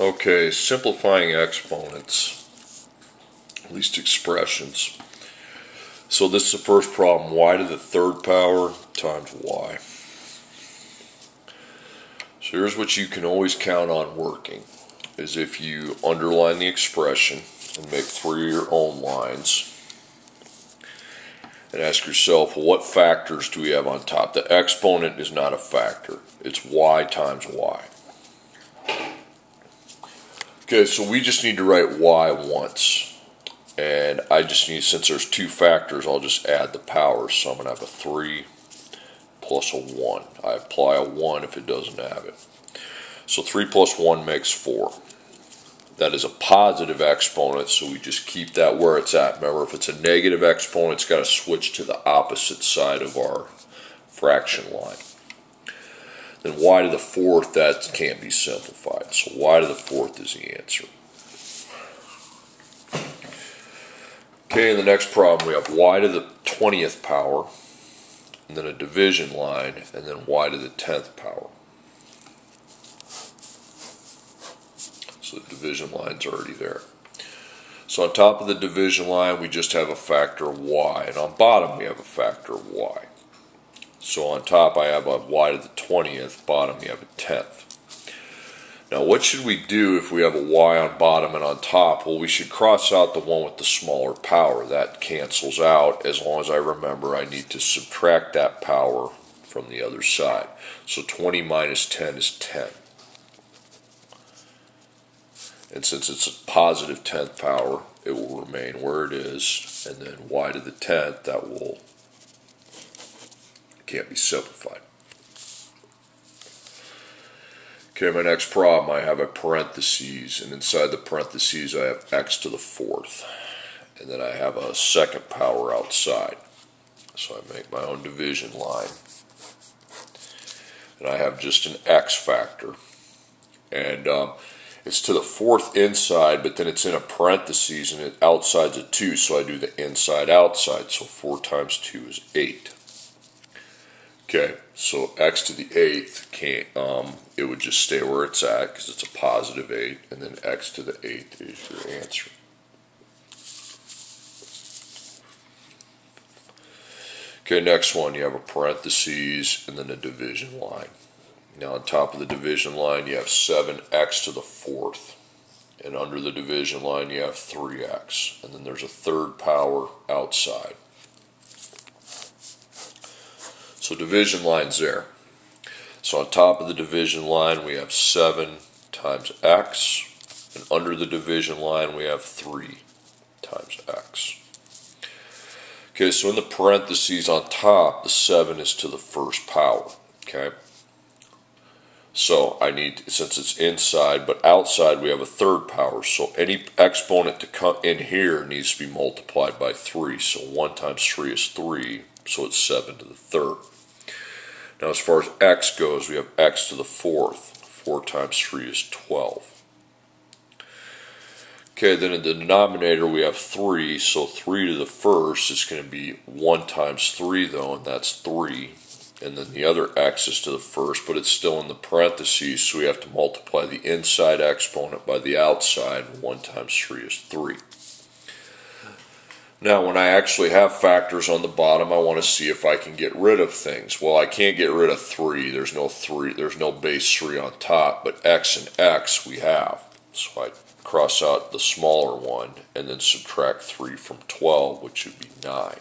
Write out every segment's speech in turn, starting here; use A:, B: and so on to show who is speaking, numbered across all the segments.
A: Okay, simplifying exponents, at least expressions. So this is the first problem, y to the third power times y. So here's what you can always count on working, is if you underline the expression and make 3 of your own lines, and ask yourself, well, what factors do we have on top? The exponent is not a factor. It's y times y. Okay, so we just need to write y once. And I just need, since there's 2 factors, I'll just add the powers. So I'm going to have a 3 plus a 1. I apply a 1 if it doesn't have it. So 3 plus 1 makes 4. That is a positive exponent, so we just keep that where it's at. Remember, if it's a negative exponent, it's got to switch to the opposite side of our fraction line. Then y to the fourth, that can't be simplified. So y to the fourth is the answer. Okay, in the next problem, we have y to the 20th power, and then a division line, and then y to the 10th power. So the division line's already there. So on top of the division line, we just have a factor of y, and on bottom we have a factor of y. So on top I have a y to the 20th, bottom you have a 10th. Now what should we do if we have a y on bottom and on top? Well, we should cross out the one with the smaller power. That cancels out. As long as I remember, I need to subtract that power from the other side. So 20 minus 10 is 10. And since it's a positive 10th power, it will remain where it is. And then y to the 10th, that can't be simplified. Okay, my next problem, I have a parentheses, and inside the parentheses I have x to the fourth. And then I have a second power outside. So I make my own division line. And I have just an x factor. And it's to the fourth inside, but then it's in a parentheses, and it outside's a 2, so I do the inside outside. So 4 times 2 is 8. Okay, so x to the 8th can't, it would just stay where it's at because it's a positive 8, and then x to the 8th is your answer. Okay, next one, you have a parentheses and then a division line. Now on top of the division line you have 7x to the fourth, and under the division line you have 3x, and then there's a third power outside. So division line's there. So on top of the division line we have 7 times x, and under the division line we have 3 times x. Okay, so in the parentheses on top, the 7 is to the first power. Okay, so I need, since it's inside, but outside we have a third power, so any exponent to come in here needs to be multiplied by 3. So 1 times 3 is 3, so it's 7 to the third. Now as far as x goes, we have x to the fourth. 4 times 3 is 12. Okay, then in the denominator we have 3, so 3 to the first is going to be 1 times 3 though, and that's 3. And then the other x is to the first, but it's still in the parentheses, so we have to multiply the inside exponent by the outside. 1 times 3 is 3. Now when I actually have factors on the bottom, I want to see if I can get rid of things. Well, I can't get rid of 3. There's no base 3 on top, but x and x we have. So I cross out the smaller one and then subtract 3 from 12, which would be 9.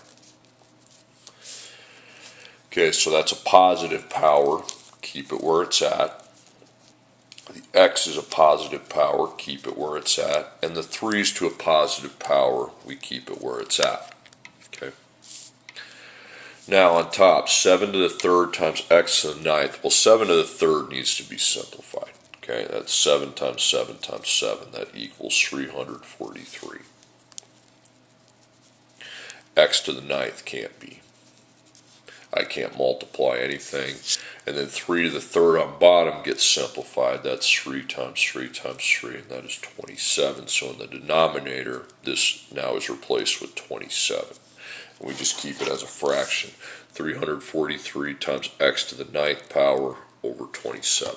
A: Okay, so that's a positive power, keep it where it's at. The x is a positive power, keep it where it's at. And the 3 is to a positive power, we keep it where it's at. Okay. Now on top, 7 to the third times x to the ninth. Well, 7 to the third needs to be simplified. Okay, that's 7 times 7 times 7. That equals 343. X to the ninth can't be. I can't multiply anything. And then 3 to the third on bottom gets simplified. That's 3 times 3 times 3, and that is 27. So in the denominator, this now is replaced with 27. And we just keep it as a fraction. 343 times x to the ninth power over 27.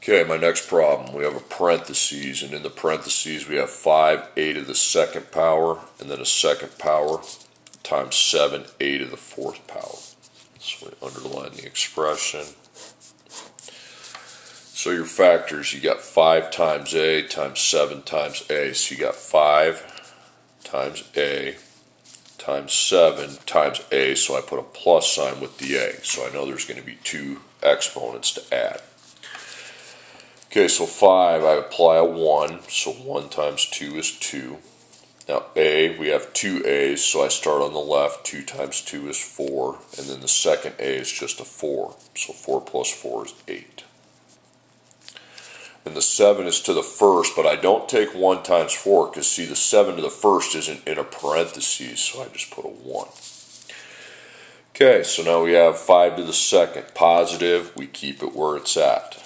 A: Okay, my next problem, we have a parentheses, and in the parentheses we have 5a to the second power, and then a second power, times 7a to the fourth power. So we underline the expression. So your factors, you got 5 times a times 7 times a. So you got 5 times a times 7 times a. So I put a plus sign with the a. So I know there's going to be 2 exponents to add. Okay, so 5, I apply a 1. So 1 times 2 is 2. Now a, we have 2 a's, so I start on the left. 2 times 2 is 4. And then the second a is just a 4. So 4 plus 4 is 8. And the 7 is to the first, but I don't take 1 times 4, because see, the 7 to the first isn't in a parentheses, so I just put a 1. Okay, so now we have 5 to the second. Positive, we keep it where it's at.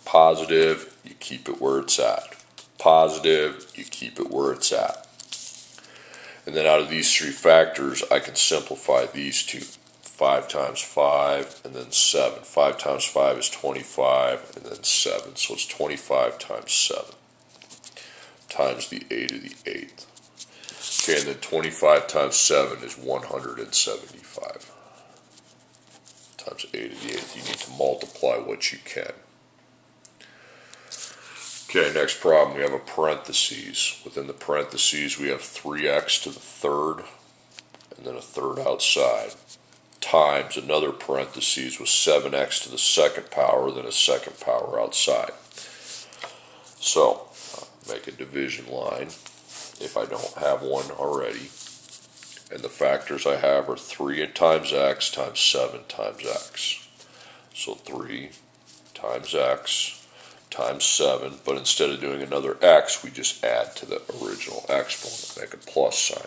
A: Positive, you keep it where it's at. Positive, you keep it where it's at. And then out of these 3 factors, I can simplify these 2. 5 times 5, and then 7. 5 times 5 is 25, and then 7. So it's 25 times 7, times the a to the 8th. Okay, and then 25 times 7 is 175. Times a to the 8th. You need to multiply what you can. Okay, next problem, we have a parentheses. Within the parentheses, we have 3x to the third, and then a third outside, times another parentheses with 7x to the second power, then a second power outside. So, make a division line, if I don't have one already. And the factors I have are 3 times x times 7 times x. So 3 times x times 7, but instead of doing another x, we just add to the original exponent, make a plus sign.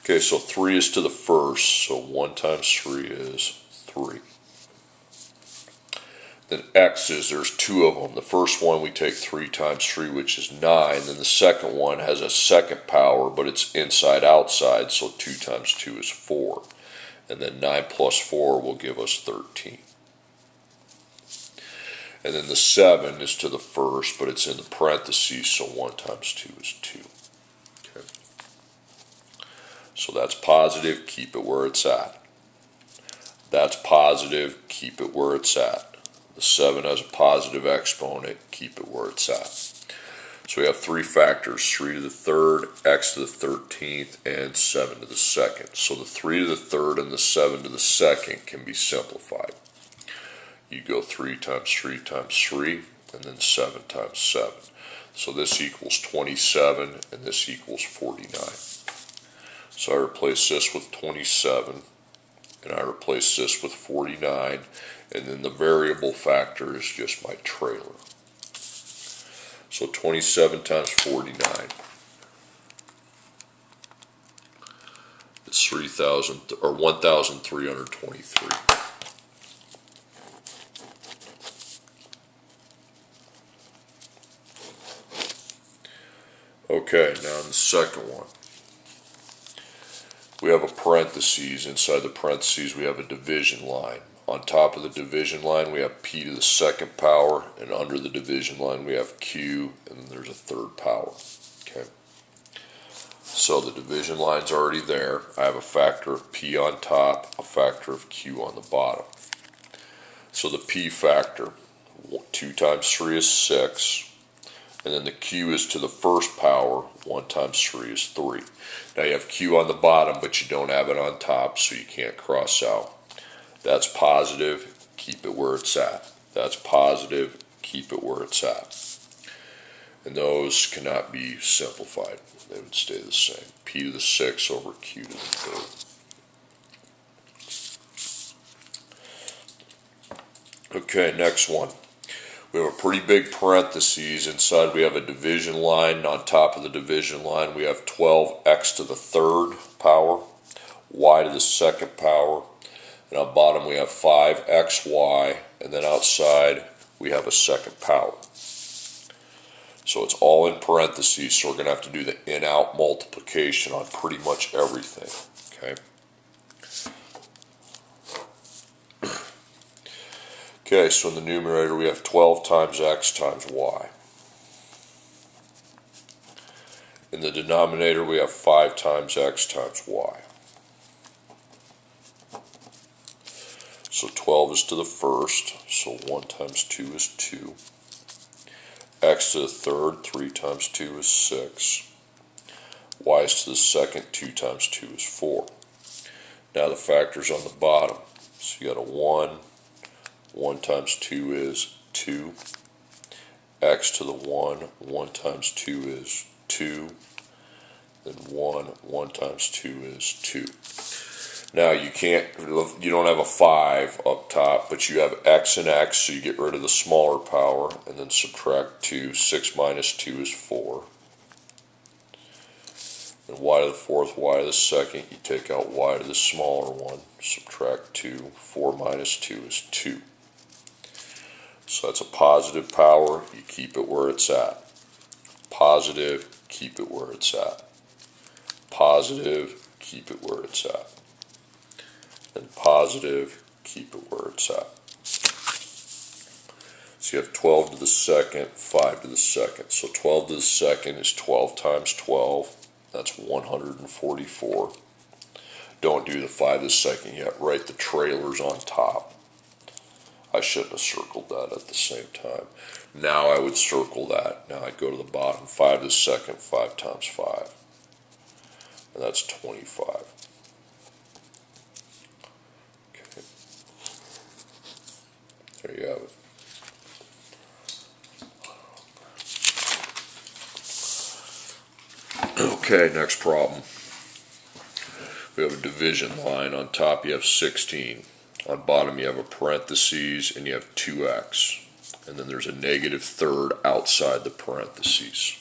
A: Okay, so 3 is to the first, so 1 times 3 is 3. Then x's, there's 2 of them. The first one we take 3 times 3, which is 9. Then the second one has a second power, but it's inside outside, so 2 times 2 is 4. And then 9 plus 4 will give us 13. And then the 7 is to the first, but it's in the parentheses, so 1 times 2 is 2. Okay. So that's positive, keep it where it's at. That's positive, keep it where it's at. The 7 has a positive exponent, keep it where it's at. So we have 3 factors, 3 to the third, x to the 13th, and 7 to the second. So the 3 to the third and the 7 to the second can be simplified. You go 3 times 3 times 3, and then 7 times 7. So this equals 27, and this equals 49. So I replace this with 27, and I replace this with 49, and then the variable factor is just my trailer. So 27 times 49. It's 3,000 or 1,323. Okay, now in the second one, we have a parentheses. Inside the parentheses, we have a division line. On top of the division line, we have p to the second power, and under the division line, we have q, and then there's a third power. Okay. So the division line's already there. I have a factor of p on top, a factor of q on the bottom. So the p factor, 2 times 3 is 6. And then the q is to the first power, 1 times 3 is 3. Now you have q on the bottom, but you don't have it on top, so you can't cross out. That's positive, keep it where it's at. That's positive, keep it where it's at. And those cannot be simplified. They would stay the same. P to the 6 over q to the third. Okay, next one. We have a pretty big parentheses. Inside we have a division line. And on top of the division line we have 12x to the third power, y to the second power, and on bottom we have 5xy, and then outside we have a second power. So it's all in parentheses, so we're going to have to do the in-out multiplication on pretty much everything. Okay. Okay, so in the numerator we have 12 times x times y. In the denominator we have 5 times x times y. So 12 is to the first, so 1 times 2 is 2. X to the third, 3 times 2 is 6. Y is to the second, 2 times 2 is 4. Now the factors on the bottom. So you got a 1. 1 times 2 is 2. X to the 1, 1 times 2 is 2. Then 1 times 2 is 2. Now you don't have a 5 up top, but you have x and x, so you get rid of the smaller power, and then subtract 2. 6 minus 2 is 4. And y to the fourth, y to the second, you take out y to the smaller one, subtract 2. 4 minus 2 is 2. So that's a positive power, you keep it where it's at. Positive, keep it where it's at. Positive, keep it where it's at. And positive, keep it where it's at. So you have 12 to the second, 5 to the second. So 12 to the second is 12 times 12. That's 144. Don't do the 5 to the second yet. Write the trailers on top. I shouldn't have circled that at the same time. Now I would circle that. Now I'd go to the bottom. 5 to the second, 5 times 5. And that's 25. There you have it. Okay, next problem. We have a division line. On top you have 16. On bottom you have a parentheses and you have 2x. And then there's a negative third outside the parentheses.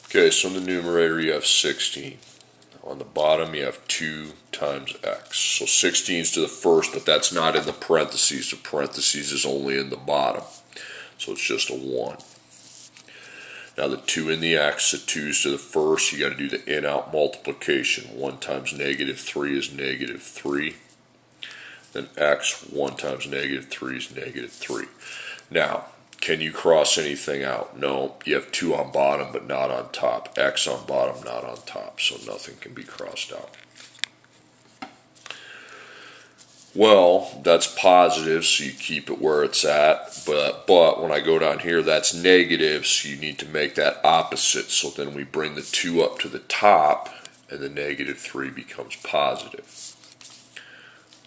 A: Okay, so in the numerator you have 16. On the bottom you have 2 times x. So 16 is to the first, but that's not in the parentheses. The parentheses is only in the bottom. So it's just a 1. Now the 2 in the x, the 2 is to the first. You got to do the in-out multiplication. 1 times negative 3 is negative 3. Then x, 1 times negative 3 is negative 3. Now, can you cross anything out? No, you have 2 on bottom but not on top. X on bottom, not on top, so nothing can be crossed out. Well, that's positive, so you keep it where it's at, but when I go down here, that's negative, so you need to make that opposite, so then we bring the 2 up to the top, and the negative 3 becomes positive.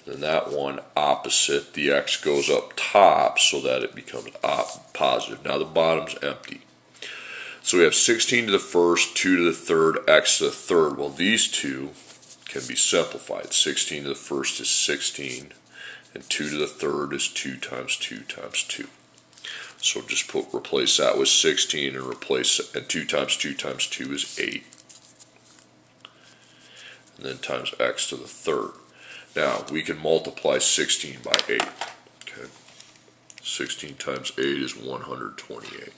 A: Then that one opposite, the x goes up top so that it becomes positive. Now the bottom's empty. So we have 16 to the first, 2 to the third, x to the third. Well, these two can be simplified. 16 to the first is 16, and 2 to the third is 2 times 2 times 2. So just replace that with 16 and 2 times 2 times 2 is 8. And then times x to the third. Now, we can multiply 16 by 8. Okay. 16 times 8 is 128.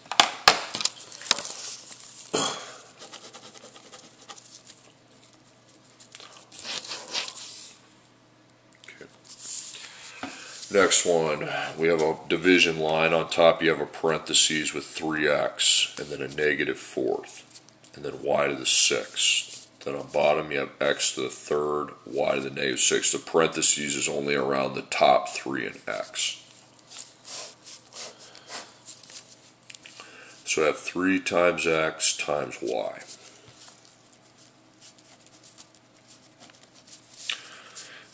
A: Okay. Next one, we have a division line. On top you have a parentheses with 3x, and then a negative fourth, and then y to the sixth. Then on bottom you have x to the third, y to the negative 6. The parentheses is only around the top 3 in x. So I have 3 times x times y.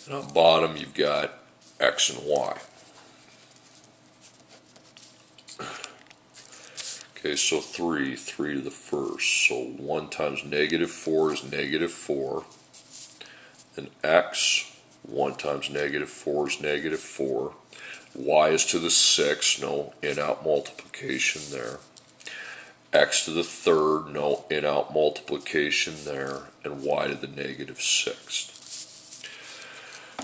A: And on bottom you've got x and y. Okay, so 3 to the first. So 1 times negative 4 is negative 4. Then x, 1 times negative 4 is negative 4. Y is to the 6, no in-out multiplication there. X to the third, no in-out multiplication there. And y to the negative 6th.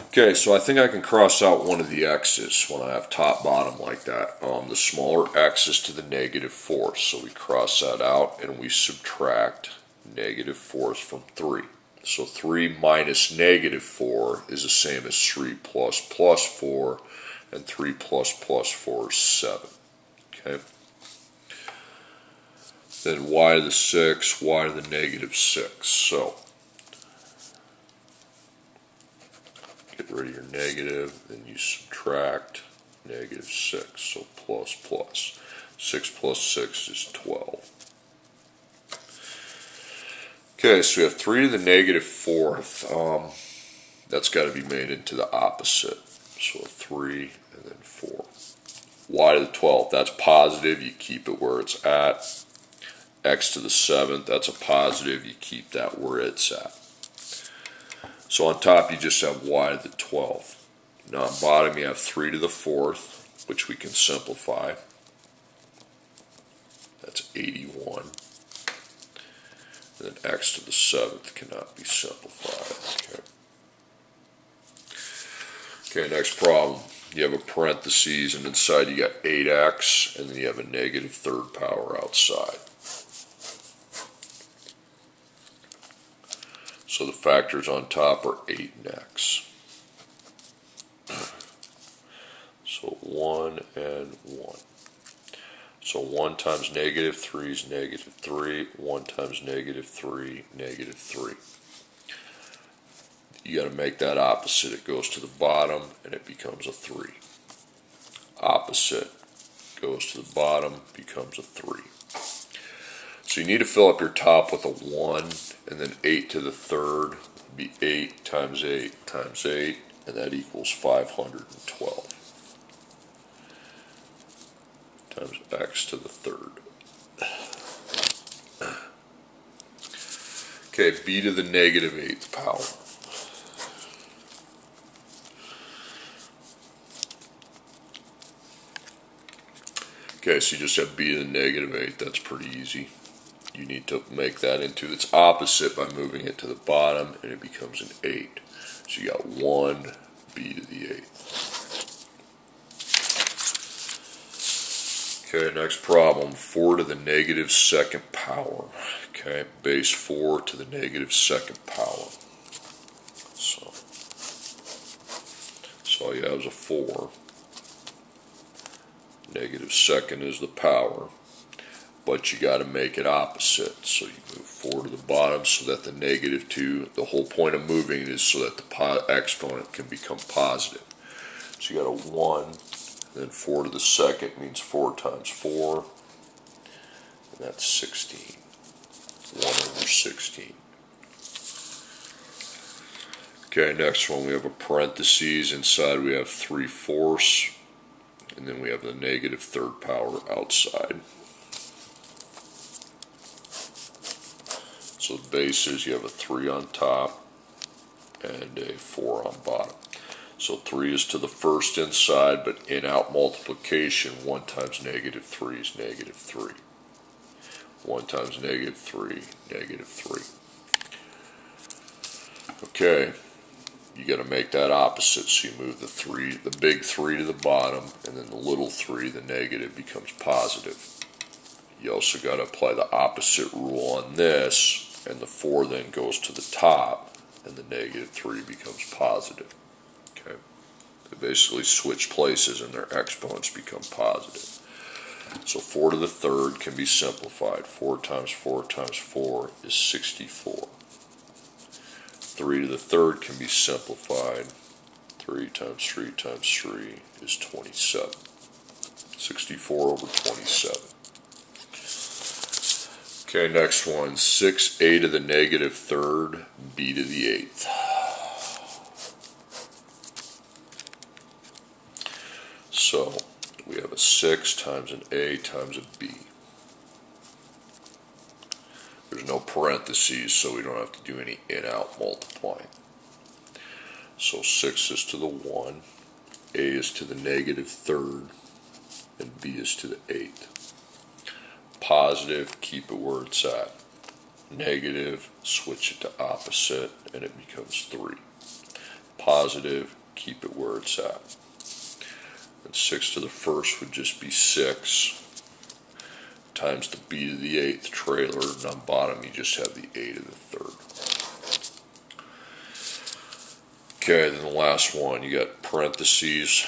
A: Okay, so I think I can cross out one of the x's when I have top-bottom like that. The smaller x is to the negative fourth, so we cross that out and we subtract negative fourth from 3. So 3 minus negative 4 is the same as 3 plus plus 4, and 3 plus plus 4 is 7. Okay. Then y to the 6, y to the negative 6. So get rid of your negative, then you subtract negative 6, so plus plus. 6 plus 6 is 12. Okay, so we have 3 to the negative 4th. That's got to be made into the opposite. So 3 and then 4. Y to the 12th, that's positive, you keep it where it's at. X to the 7th, that's a positive, you keep that where it's at. So on top you just have y to the 12th. Now on bottom you have 3 to the 4th, which we can simplify. That's 81. And then x to the 7th cannot be simplified. Okay, next problem. You have a parentheses, and inside you got 8x, and then you have a negative third power outside. So the factors on top are 8 and x. So 1 and 1. So 1 times negative 3 is negative 3. 1 times negative 3, negative 3. You got to make that opposite. It goes to the bottom and it becomes a 3. Opposite goes to the bottom, becomes a 3. So you need to fill up your top with a 1, and then 8 to the 3rd would be 8 times 8 times 8, and that equals 512. Times x to the 3rd. Okay, b to the negative 8th power. Okay, so you just have b to the negative 8. That's pretty easy. You need to make that into its opposite by moving it to the bottom, and it becomes an 8. So you got 1 b to the 8th. Okay, next problem. 4 to the negative 2nd power. Okay, base 4 to the negative 2nd power. So all you have is a 4. Negative 2nd is the power, but you got to make it opposite. So you move 4 to the bottom so that the negative 2, the whole point of moving it is so that the exponent can become positive. So you got a 1, then 4 to the 2nd means 4 times 4, and that's 16. 1 over 16. Okay, next one we have a parentheses. Inside we have 3/4. And then we have the negative 3rd power outside. So the base is you have a 3 on top and a 4 on bottom. So 3 is to the 1st inside, but in-out multiplication, 1 times negative 3 is negative 3. 1 times negative 3, negative 3. Okay. You got to make that opposite, so you move the big 3 to the bottom, and then the little 3, the negative, becomes positive. You also got to apply the opposite rule on this, and the 4 then goes to the top, and the negative 3 becomes positive. Okay, they basically switch places, and their exponents become positive. So 4 to the 3rd can be simplified. 4 times 4 times 4 is 64. 3 to the 3rd can be simplified. 3 times 3 times 3 is 27. 64 over 27. Okay, next one. 6a to the negative 3rd, b to the 8th. So we have a 6 times an a times a b. There's no parentheses, so we don't have to do any in-out multiplying. So 6 is to the 1, a is to the negative 3rd, and b is to the 8th. Positive, keep it where it's at. Negative, switch it to opposite, and it becomes 3. Positive, keep it where it's at. And 6 to the 1st would just be 6. Times the b to the 8th trailer, and on bottom you just have the a to the 3rd. Okay, then the last one, you got parentheses,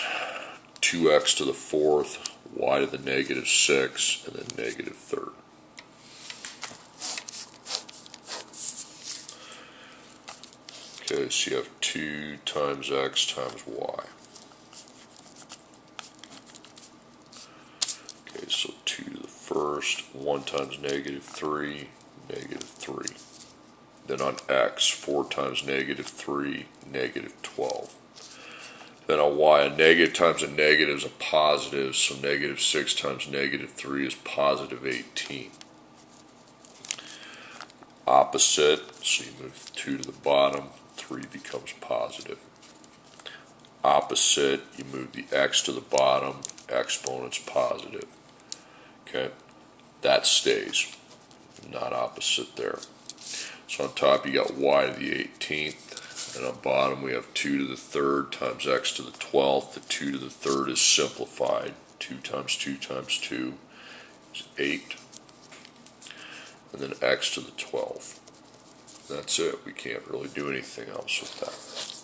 A: 2x to the fourth, y to the negative 6, and then negative third. Okay, so you have 2 times x times y. Okay, so 2 to the first, 1 times negative 3, negative 3. Then on x, 4 times negative 3, negative 12. Then on y, a negative times a negative is a positive, so negative 6 times negative 3 is positive 18. Opposite, so you move 2 to the bottom, 3 becomes positive. Opposite, you move the x to the bottom, exponent's positive. Okay, that stays, not opposite there. So on top you got y to the 18th, and on bottom we have 2 to the third times x to the 12th. The 2 to the third is simplified. 2 times 2 times 2 is 8. And then x to the 12th. That's it. We can't really do anything else with that.